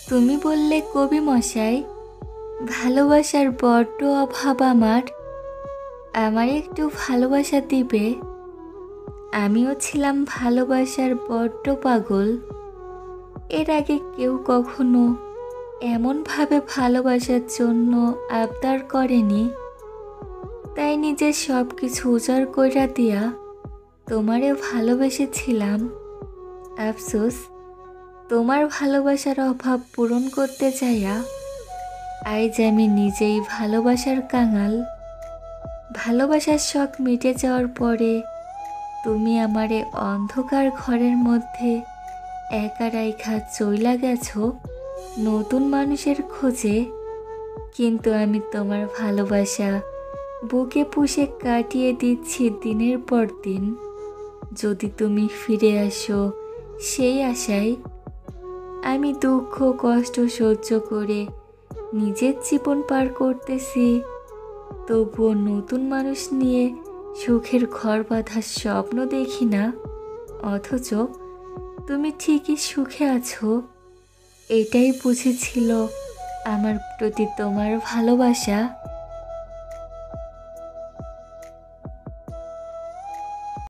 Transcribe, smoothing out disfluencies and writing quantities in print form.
তুমি বললে কবি মশাই, ভালোবাসার বড্ড অভাব আমার। আমার একটু ভালোবাসা দিবে? আমিও ছিলাম ভালোবাসার বড্ড পাগল। এর আগে কেউ কখনো এমনভাবে ভালোবাসার জন্য আবদার করেনি। তাই নিজের সব কিছু উজাড় কইরা দিয়া তোমারে ভালোবেসেছিলাম। আফসোস, তোমার ভালোবাসার অভাব পূরণ করতে চাইয়া আজ আমি নিজেই ভালোবাসার কাঙাল। ভালোবাসার শখ মিটে যাওয়ার পরে তুমি আমারে অন্ধকার ঘরের মধ্যে একা রাইখা চইলা গেছো নতুন মানুষের খোঁজে। কিন্তু আমি তোমার ভালোবাসা বুকে পুষে কাটিয়ে দিচ্ছি দিনের পর দিন। যদি তুমি ফিরে আসো সেই আশায় আমি দুঃখ কষ্ট সহ্য করে নিজের জীবন পার করতেছি। তবুও নতুন মানুষ নিয়ে সুখের ঘর বাঁধার স্বপ্ন দেখি না। অথচ তুমি ঠিকই সুখে আছো। এটাই বুঝেছিল আমার প্রতি তোমার ভালোবাসা।